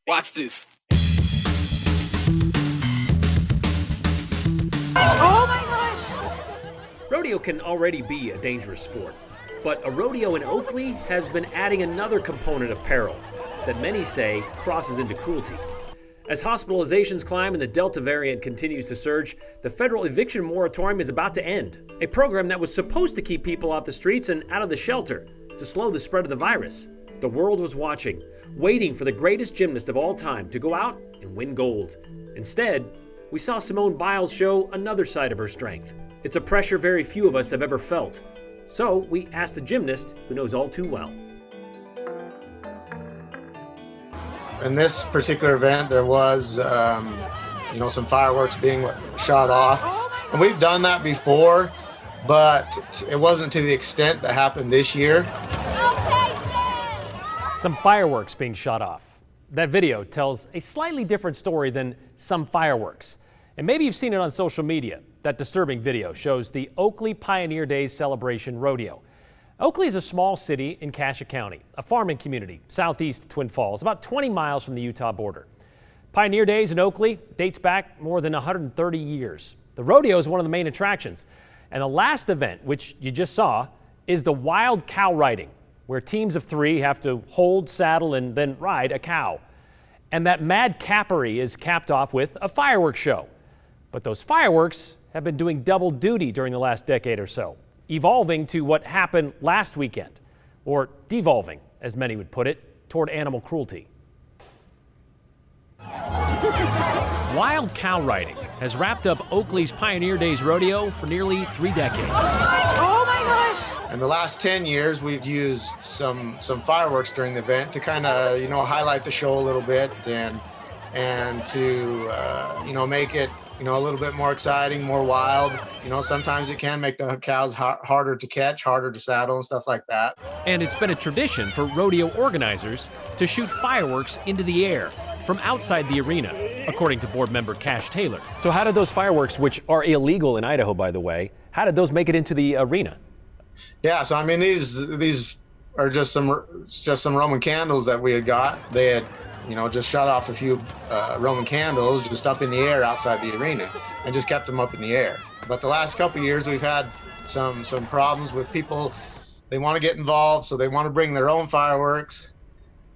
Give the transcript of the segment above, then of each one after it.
Watch this. Oh my gosh! Rodeo can already be a dangerous sport, but a rodeo in Oakley has been adding another component of peril that many say crosses into cruelty. As hospitalizations climb and the Delta variant continues to surge, the federal eviction moratorium is about to end. A program that was supposed to keep people off the streets and out of the shelter to slow the spread of the virus. The world was watching, waiting for the greatest gymnast of all time to go out and win gold. Instead, we saw Simone Biles show another side of her strength. It's a pressure very few of us have ever felt. So we asked a gymnast who knows all too well. In this particular event, there was, some fireworks being shot off. And we've done that before, but it wasn't to the extent that happened this year. Some fireworks being shot off. That video tells a slightly different story than some fireworks. And maybe you've seen it on social media. That disturbing video shows the Oakley Pioneer Days celebration rodeo. Oakley is a small city in Cassia County, a farming community southeast of Twin Falls, about 20 miles from the Utah border. Pioneer Days in Oakley dates back more than 130 years. The rodeo is one of the main attractions. And the last event, which you just saw, is the wild cow riding, where teams of 3 have to hold, saddle, and then ride a cow. And that mad cappery is capped off with a fireworks show. But those fireworks have been doing double duty during the last decade or so, evolving to what happened last weekend, or devolving, as many would put it, toward animal cruelty. Wild cow riding has wrapped up Oakley's Pioneer Days rodeo for nearly 3 decades. Oh my gosh! In the last 10 years, we've used some fireworks during the event to kind of, highlight the show a little bit and to, make it, a little bit more exciting, more wild. Sometimes it can make the cows harder to catch, harder to saddle and stuff like that. And it's been a tradition for rodeo organizers to shoot fireworks into the air from outside the arena, according to board member Cash Taylor. So how did those fireworks, which are illegal in Idaho, by the way, how did those make it into the arena? Yeah, so I mean, these are just some Roman candles that we had got. They had, just shot off a few Roman candles just up in the air outside the arena and just kept them up in the air. But the last couple of years, we've had some problems with people. They want to get involved, so they want to bring their own fireworks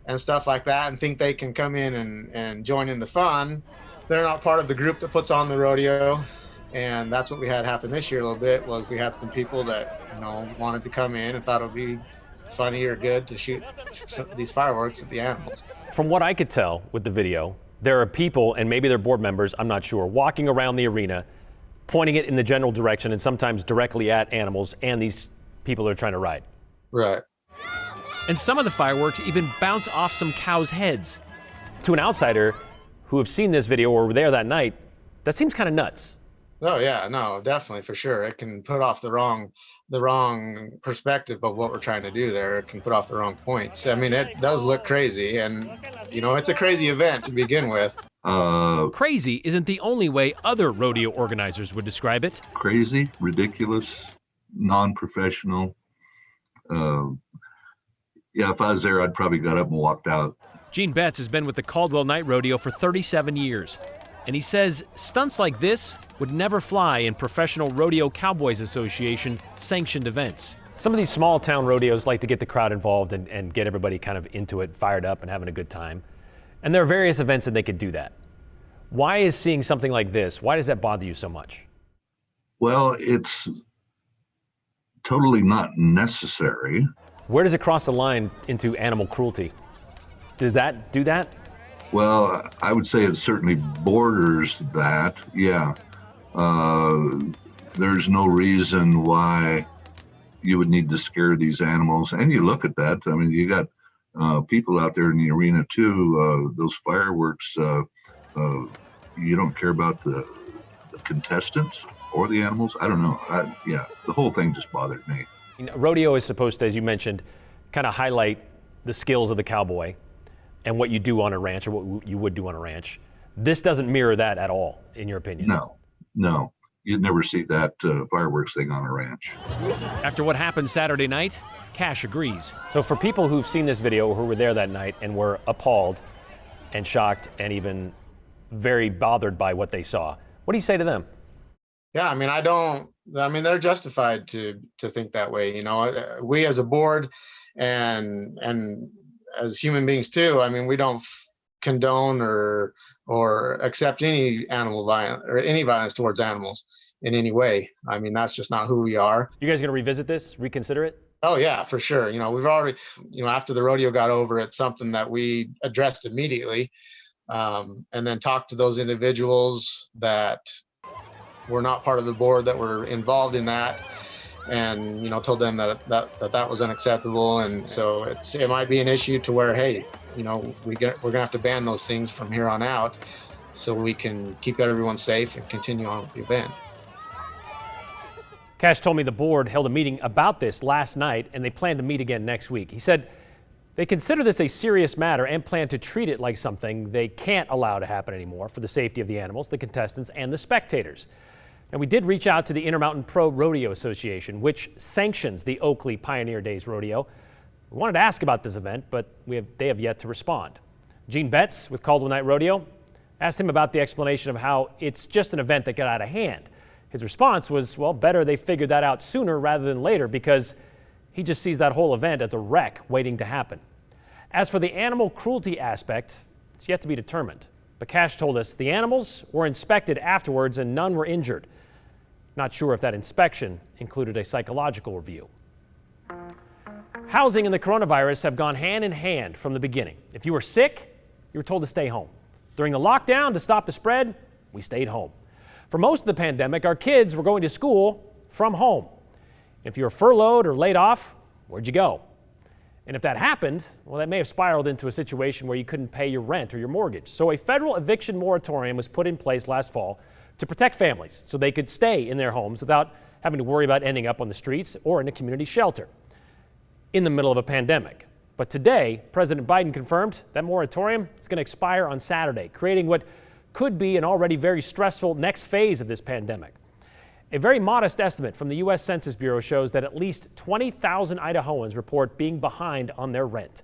and stuff like that and think they can come in and join in the fun. They're not part of the group that puts on the rodeo. And that's what we had happen this year a little bit, was we had some people that, wanted to come in and thought it would be funny or good to shoot these fireworks at the animals. From what I could tell with the video, there are people, and maybe they're board members, I'm not sure, walking around the arena, pointing it in the general direction and sometimes directly at animals and these people that are trying to ride. Right. And some of the fireworks even bounce off some cows' heads. To an outsider who have seen this video or were there that night, that seems kind of nuts. Oh yeah, no, definitely, for sure. It can put off the wrong perspective of what we're trying to do there. It can put off the wrong points. I mean, it does look crazy, and it's a crazy event to begin with. Crazy isn't the only way other rodeo organizers would describe it. Crazy, ridiculous, non-professional. If I was there, I'd probably got up and walked out. Gene Betts has been with the Caldwell Night Rodeo for 37 years. And he says stunts like this would never fly in Professional Rodeo Cowboys Association sanctioned events. Some of these small town rodeos like to get the crowd involved and get everybody kind of into it, fired up and having a good time. And there are various events that they could do that. Why is seeing something like this, why does that bother you so much? Well, it's totally not necessary. Where does it cross the line into animal cruelty? Did that do that? Well, I would say it certainly borders that, yeah. There's no reason why you would need to scare these animals. And you look at that, I mean, you got people out there in the arena too. Those fireworks, you don't care about the contestants or the animals? I don't know. The whole thing just bothered me. Rodeo is supposed to, as you mentioned, kind of highlight the skills of the cowboy and what you do on a ranch, or what you would do on a ranch. This doesn't mirror that at all, in your opinion? No. you'd never see that fireworks thing on a ranch. After what happened Saturday night, Cash agrees. So for people who've seen this video, who were there that night and were appalled and shocked and even very bothered by what they saw, what do you say to them? Yeah, I mean, they're justified to think that way. You know, we as a board and as human beings too, I mean, we don't condone or accept any animal violence or any violence towards animals in any way. I mean, that's just not who we are. You guys gonna revisit this, reconsider it? Oh yeah, for sure. You know, we've already, after the rodeo got over, it's something that we addressed immediately, and then talked to those individuals that were not part of the board that were involved in that, and told them that was unacceptable. And so it might be an issue to where, hey, we're gonna have to ban those things from here on out, so we can keep everyone safe and continue on with the event. Cash told me the board held a meeting about this last night, and they plan to meet again next week. He said they consider this a serious matter and plan to treat it like something they can't allow to happen anymore for the safety of the animals, the contestants, and the spectators. And we did reach out to the Intermountain Pro Rodeo Association, which sanctions the Oakley Pioneer Days Rodeo. We wanted to ask about this event, but they have yet to respond. Gene Betts with Caldwell Night Rodeo asked him about the explanation of how it's just an event that got out of hand. His response was, well, better they figured that out sooner rather than later, because he just sees that whole event as a wreck waiting to happen. As for the animal cruelty aspect, it's yet to be determined. But Cash told us the animals were inspected afterwards and none were injured. Not sure if that inspection included a psychological review. Housing and the coronavirus have gone hand in hand from the beginning. If you were sick, you were told to stay home. During the lockdown, to stop the spread, we stayed home. For most of the pandemic, our kids were going to school from home. If you were furloughed or laid off, where'd you go? And if that happened, well, that may have spiraled into a situation where you couldn't pay your rent or your mortgage. So a federal eviction moratorium was put in place last fall to protect families so they could stay in their homes without having to worry about ending up on the streets or in a community shelter in the middle of a pandemic. But today, President Biden confirmed that moratorium is going to expire on Saturday, creating what could be an already very stressful next phase of this pandemic. A very modest estimate from the U.S. Census Bureau shows that at least 20,000 Idahoans report being behind on their rent.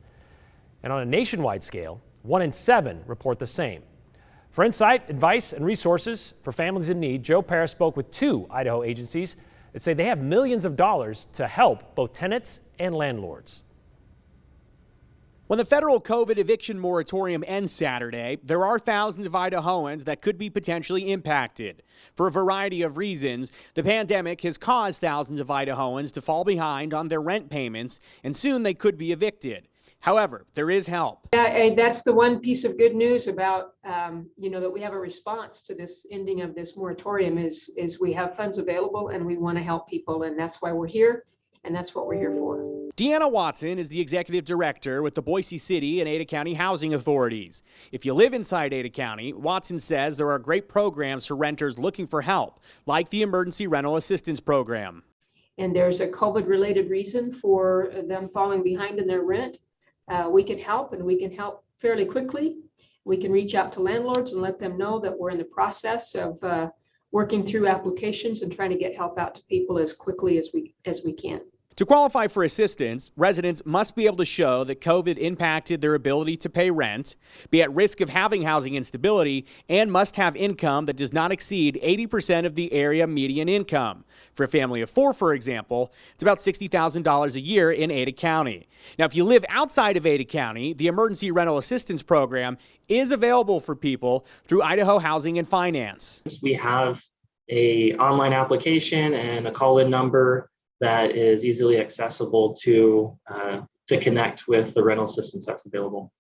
And on a nationwide scale, 1 in 7 report the same. For insight, advice, and resources for families in need, Joe Paris spoke with 2 Idaho agencies that say they have millions of dollars to help both tenants and landlords. When the federal COVID eviction moratorium ends Saturday, there are thousands of Idahoans that could be potentially impacted. For a variety of reasons, the pandemic has caused thousands of Idahoans to fall behind on their rent payments, and soon they could be evicted. However, there is help. Yeah, that's the one piece of good news about, that we have a response to this ending of this moratorium is we have funds available and we want to help people, and that's why we're here, and that's what we're here for. Deanna Watson is the executive director with the Boise City and Ada County Housing Authorities. If you live inside Ada County, Watson says there are great programs for renters looking for help, like the Emergency Rental Assistance Program. And there's a COVID-related reason for them falling behind in their rent. We can help, and we can help fairly quickly. We can reach out to landlords and let them know that we're in the process of working through applications and trying to get help out to people as quickly as we can. To qualify for assistance, residents must be able to show that COVID impacted their ability to pay rent, be at risk of having housing instability, and must have income that does not exceed 80% of the area median income. For a family of 4, for example, it's about $60,000 a year in Ada County. Now, if you live outside of Ada County, the Emergency Rental Assistance Program is available for people through Idaho Housing and Finance. We have an online application and a call-in number that is easily accessible to connect with the rental assistance that's available.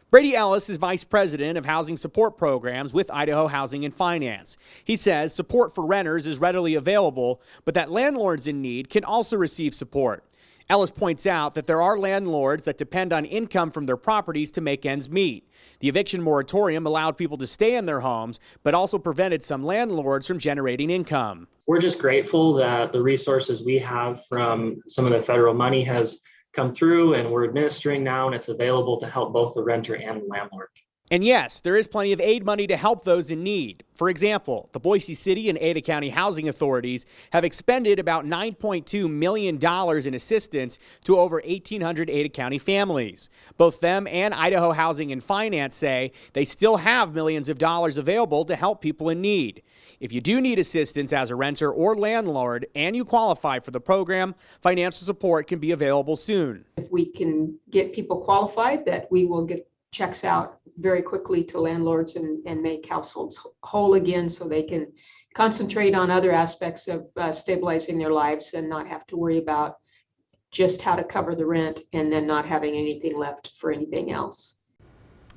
Brady Ellis is Vice President of Housing Support Programs with Idaho Housing and Finance. He says support for renters is readily available, but that landlords in need can also receive support. Ellis points out that there are landlords that depend on income from their properties to make ends meet. The eviction moratorium allowed people to stay in their homes, but also prevented some landlords from generating income. We're just grateful that the resources we have from some of the federal money has come through, and we're administering now, and it's available to help both the renter and the landlord. And yes, there is plenty of aid money to help those in need. For example, the Boise City and Ada County housing authorities have expended about $9.2 million in assistance to over 1,800 Ada County families. Both them and Idaho Housing and Finance say they still have millions of dollars available to help people in need. If you do need assistance as a renter or landlord and you qualify for the program, financial support can be available soon. If we can get people qualified, that we will get checks out very quickly to landlords and make households whole again so they can concentrate on other aspects of stabilizing their lives and not have to worry about just how to cover the rent and then not having anything left for anything else.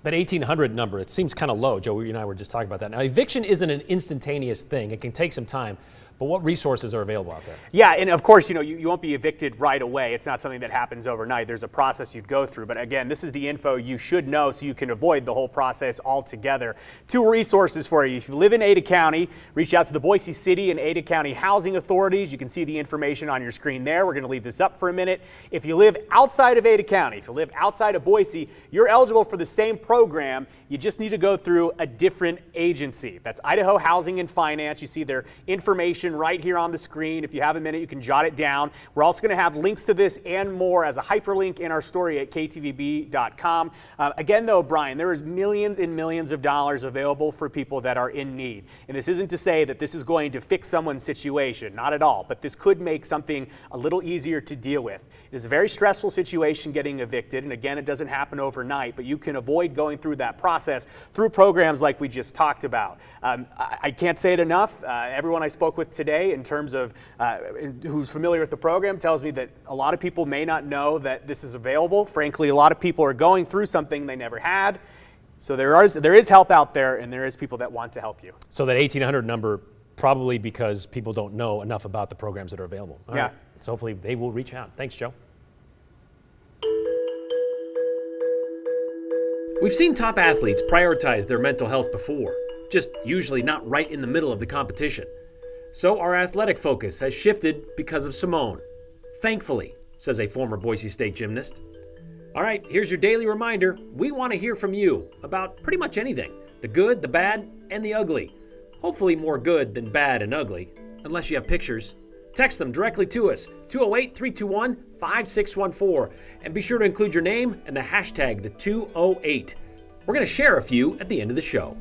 That 1,800 number, it seems kind of low. Joe, you and I were just talking about that. Now, eviction isn't an instantaneous thing. It can take some time. But what resources are available out there? Yeah, and of course, you won't be evicted right away. It's not something that happens overnight. There's a process you'd go through. But again, this is the info you should know so you can avoid the whole process altogether. 2 resources for you. If you live in Ada County, reach out to the Boise City and Ada County housing authorities. You can see the information on your screen there. We're going to leave this up for a minute. If you live outside of Ada County, if you live outside of Boise, you're eligible for the same program. You just need to go through a different agency. That's Idaho Housing and Finance. You see their information right here on the screen. If you have a minute, you can jot it down. We're also going to have links to this and more as a hyperlink in our story at ktvb.com. Again, though, Brian, there is millions and millions of dollars available for people that are in need. And this isn't to say that this is going to fix someone's situation, not at all, but this could make something a little easier to deal with. It is a very stressful situation getting evicted, and again, it doesn't happen overnight, but you can avoid going through that process through programs like we just talked about. I can't say it enough. Everyone I spoke with today, in terms of who's familiar with the program, tells me that a lot of people may not know that this is available. Frankly, a lot of people are going through something they never had. So there is help out there, and there is people that want to help you. So that 1,800 number, probably because people don't know enough about the programs that are available. All right. So hopefully they will reach out. Thanks, Joe. We've seen top athletes prioritize their mental health before, just usually not right in the middle of the competition. So our athletic focus has shifted because of Simone. Thankfully, says a former Boise State gymnast. All right, here's your daily reminder. We want to hear from you about pretty much anything. The good, the bad, and the ugly. Hopefully more good than bad and ugly, unless you have pictures. Text them directly to us, 208-321-5614. And be sure to include your name and the hashtag the 208. We're going to share a few at the end of the show.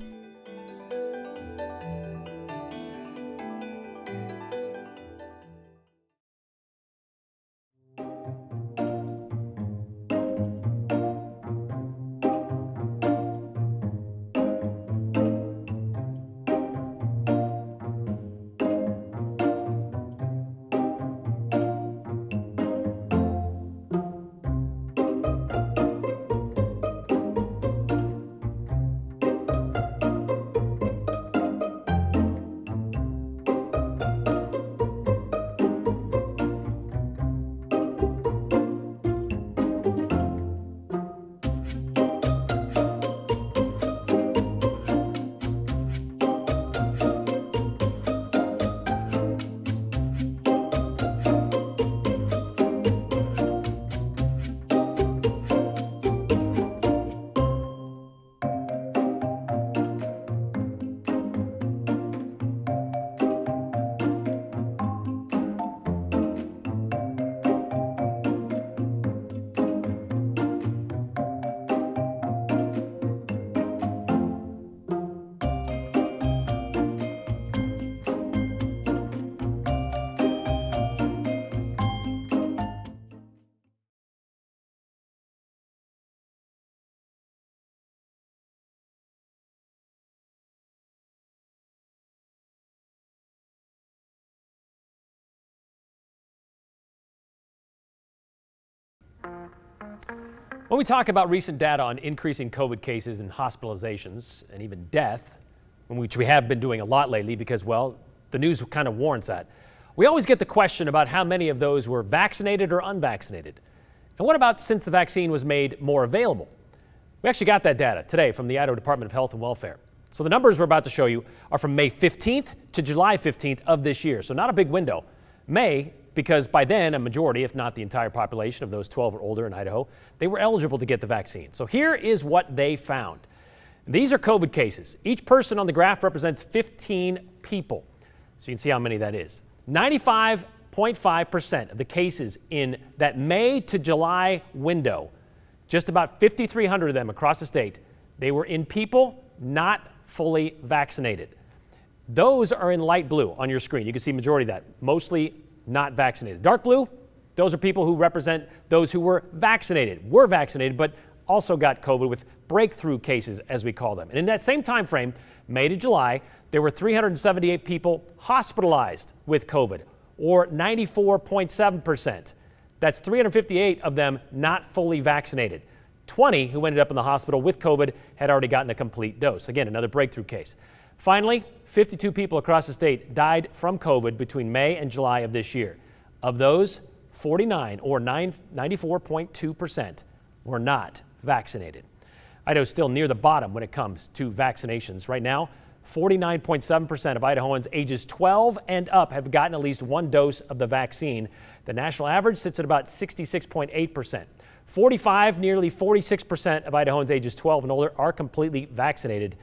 When we talk about recent data on increasing COVID cases and hospitalizations and even death, which we have been doing a lot lately because, well, the news kind of warrants that, we always get the question about how many of those were vaccinated or unvaccinated. And what about since the vaccine was made more available? We actually got that data today from the Idaho Department of Health and Welfare. So the numbers we're about to show you are from May 15th to July 15th of this year. So not a big window. May, because by then a majority, if not the entire population of those 12 or older in Idaho, they were eligible to get the vaccine. So here is what they found. These are COVID cases. Each person on the graph represents 15 people. So you can see how many that is. 95.5% of the cases in that May to July window, just about 5,300 of them across the state, they were in people not fully vaccinated. Those are in light blue on your screen. You can see majority of that, mostly not vaccinated. Dark blue, those are people who represent those who were vaccinated, but also got COVID with breakthrough cases, as we call them. And in that same time frame, May to July, there were 378 people hospitalized with COVID, or 94.7%. That's 358 of them not fully vaccinated. 20 who ended up in the hospital with COVID had already gotten a complete dose. Again, another breakthrough case. Finally, 52 people across the state died from COVID between May and July of this year. Of those, 49 or 94.2% were not vaccinated. Idaho's still near the bottom when it comes to vaccinations. Right now, 49.7% of Idahoans ages 12 and up have gotten at least one dose of the vaccine. The national average sits at about 66.8%. 45, nearly 46% of Idahoans ages 12 and older are completely vaccinated.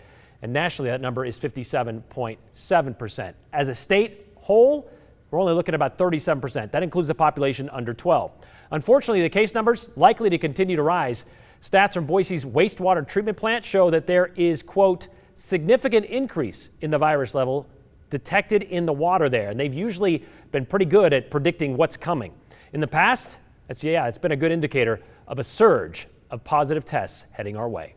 And nationally, that number is 57.7%. As a state whole, we're only looking at about 37%. That includes the population under 12. Unfortunately, the case numbers likely to continue to rise. Stats from Boise's wastewater treatment plant show that there is, quote, significant increase in the virus level detected in the water there. And they've usually been pretty good at predicting what's coming. In the past, it's been a good indicator of a surge of positive tests heading our way.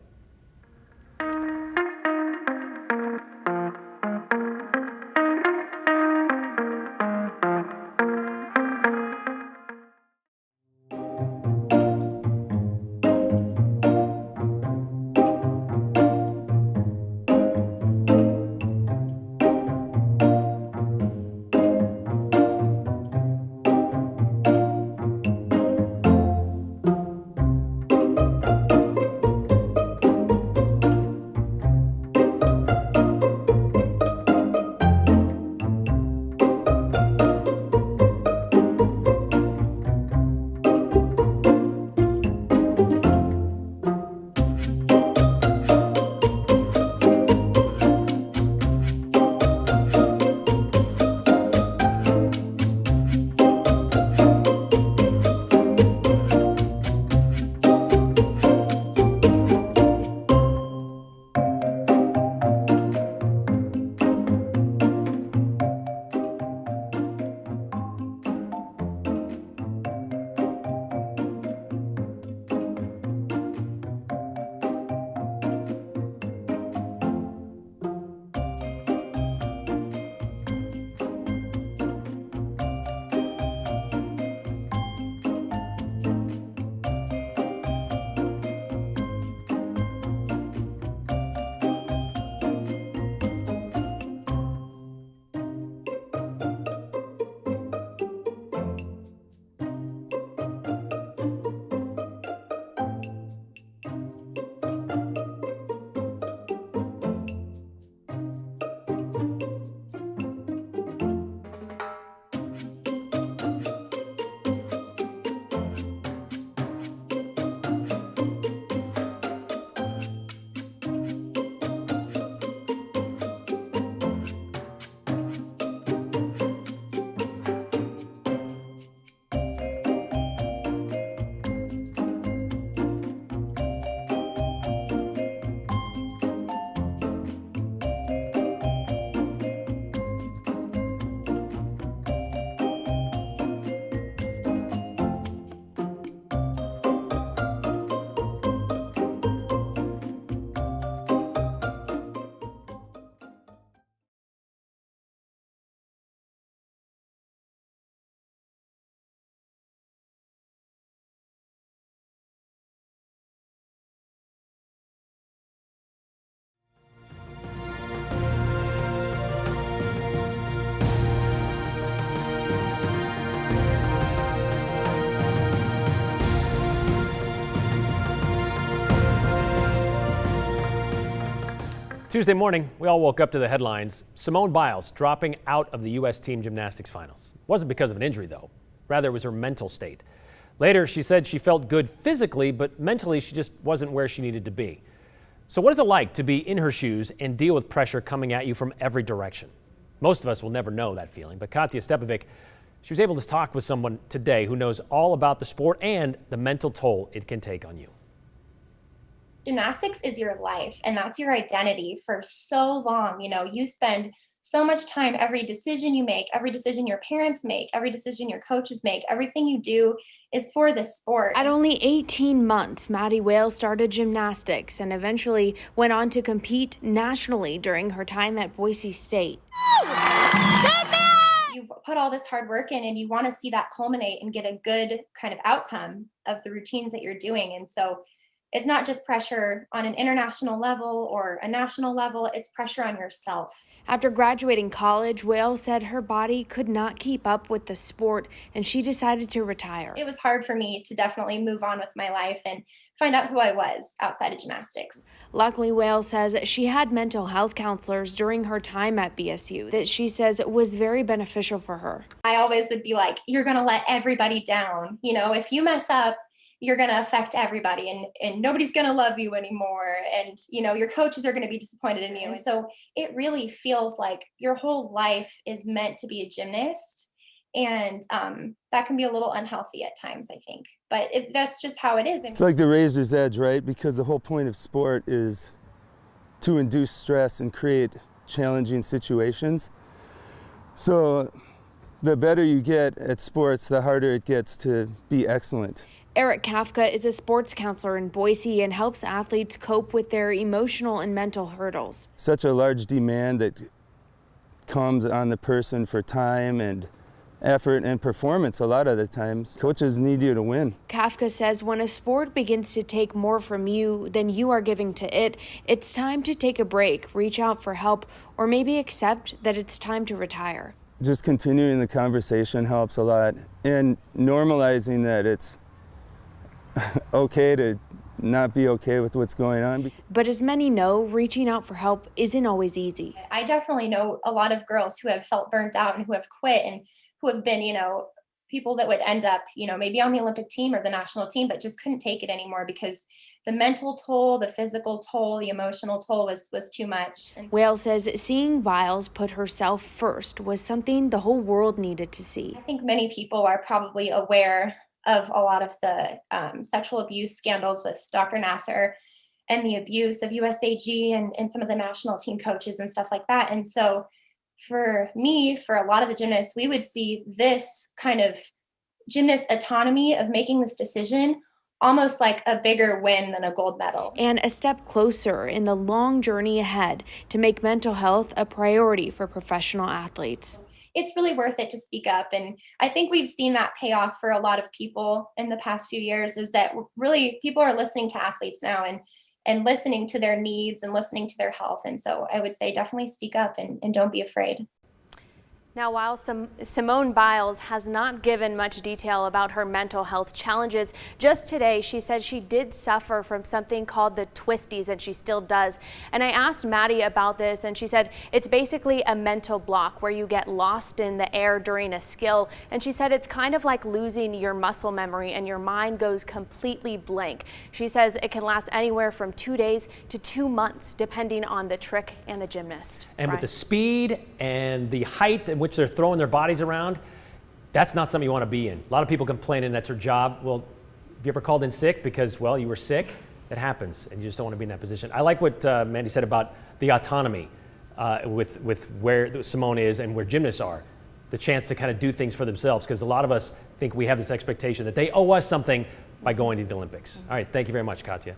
Tuesday morning, we all woke up to the headlines. Simone Biles dropping out of the U.S. team gymnastics finals. It wasn't because of an injury, though. Rather, it was her mental state. Later, she said she felt good physically, but mentally she just wasn't where she needed to be. So what is it like to be in her shoes and deal with pressure coming at you from every direction? Most of us will never know that feeling, but Katya Stepovic, she was able to talk with someone today who knows all about the sport and the mental toll it can take on you. Gymnastics is your life, and that's your identity for so long. You know, you spend so much time, every decision you make, every decision your parents make, every decision your coaches make, everything you do is for the sport. At only 18 months, Maddie Whale started gymnastics and eventually went on to compete nationally during her time at Boise State. You put all this hard work in and you want to see that culminate and get a good kind of outcome of the routines that you're doing. And so it's not just pressure on an international level or a national level, it's pressure on yourself. After graduating college, Whale said her body could not keep up with the sport and she decided to retire. It was hard for me to definitely move on with my life and find out who I was outside of gymnastics. Luckily, Whale says she had mental health counselors during her time at BSU that she says was very beneficial for her. I always would be like, you're going to let everybody down. You know, if you mess up, you're going to affect everybody and nobody's going to love you anymore. And, you know, your coaches are going to be disappointed in you. And so it really feels like your whole life is meant to be a gymnast. And that can be a little unhealthy at times, I think. But that's just how it is. It's like the razor's edge, right? Because the whole point of sport is to induce stress and create challenging situations. So the better you get at sports, the harder it gets to be excellent. Eric Kafka is a sports counselor in Boise and helps athletes cope with their emotional and mental hurdles. Such a large demand that comes on the person for time and effort and performance a lot of the times. Coaches need you to win. Kafka says when a sport begins to take more from you than you are giving to it, it's time to take a break, reach out for help, or maybe accept that it's time to retire. Just continuing the conversation helps a lot, and normalizing that it's okay to not be okay with what's going on. But as many know, reaching out for help isn't always easy. I definitely know a lot of girls who have felt burnt out and who have quit and who have been, you know, people that would end up, you know, maybe on the Olympic team or the national team, but just couldn't take it anymore because the mental toll, the physical toll, the emotional toll was too much. And Whale says seeing Wiles put herself first was something the whole world needed to see. I think many people are probably aware of a lot of the sexual abuse scandals with Dr. Nasser and the abuse of USAG and some of the national team coaches and stuff like that. And so for me, for a lot of the gymnasts, we would see this kind of gymnast autonomy of making this decision almost like a bigger win than a gold medal. And a step closer in the long journey ahead to make mental health a priority for professional athletes. It's really worth it to speak up. And I think we've seen that pay off for a lot of people in the past few years, is that really people are listening to athletes now and listening to their needs and listening to their health. And so I would say definitely speak up and don't be afraid. Now, while Simone Biles has not given much detail about her mental health challenges, just today she said she did suffer from something called the twisties, and she still does. And I asked Maddie about this, and she said it's basically a mental block where you get lost in the air during a skill. And she said it's kind of like losing your muscle memory and your mind goes completely blank. She says it can last anywhere from 2 days to 2 months, depending on the trick and the gymnast. And with the speed and the height at which they're throwing their bodies around, that's not something you want to be in. A lot of people complaining that's their job. Well, have you ever called in sick because, well, you were sick? It happens, and you just don't want to be in that position. I like what Mandy said about the autonomy with where Simone is and where gymnasts are. The chance to kind of do things for themselves, because a lot of us think we have this expectation that they owe us something by going to the Olympics. All right, thank you very much, Katya.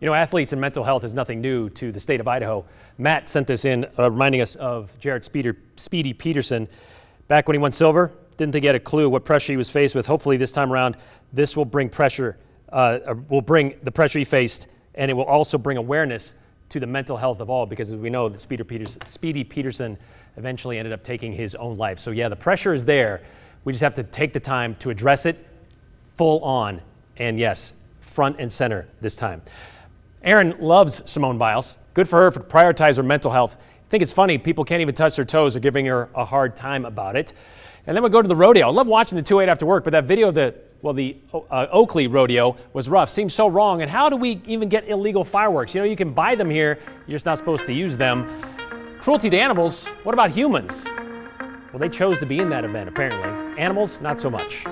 You know, athletes and mental health is nothing new to the state of Idaho. Matt sent this in, reminding us of Jared Speedy Peterson. Back when he won silver, didn't think he had a clue what pressure he was faced with. Hopefully this time around, this will bring pressure, will bring the pressure he faced, and it will also bring awareness to the mental health of all, because as we know, that Speedy Peterson eventually ended up taking his own life. So yeah, the pressure is there. We just have to take the time to address it full on, and yes, front and center this time. Erin loves Simone Biles. Good for her to prioritize her mental health. I think it's funny, people can't even touch their toes or giving her a hard time about it. And then we go to the rodeo. I love watching the 2-8 after work, but that video of the Oakley rodeo was rough. Seems so wrong. And how do we even get illegal fireworks? You know, you can buy them here, you're just not supposed to use them. Cruelty to animals, what about humans? Well, they chose to be in that event, apparently. Animals, not so much.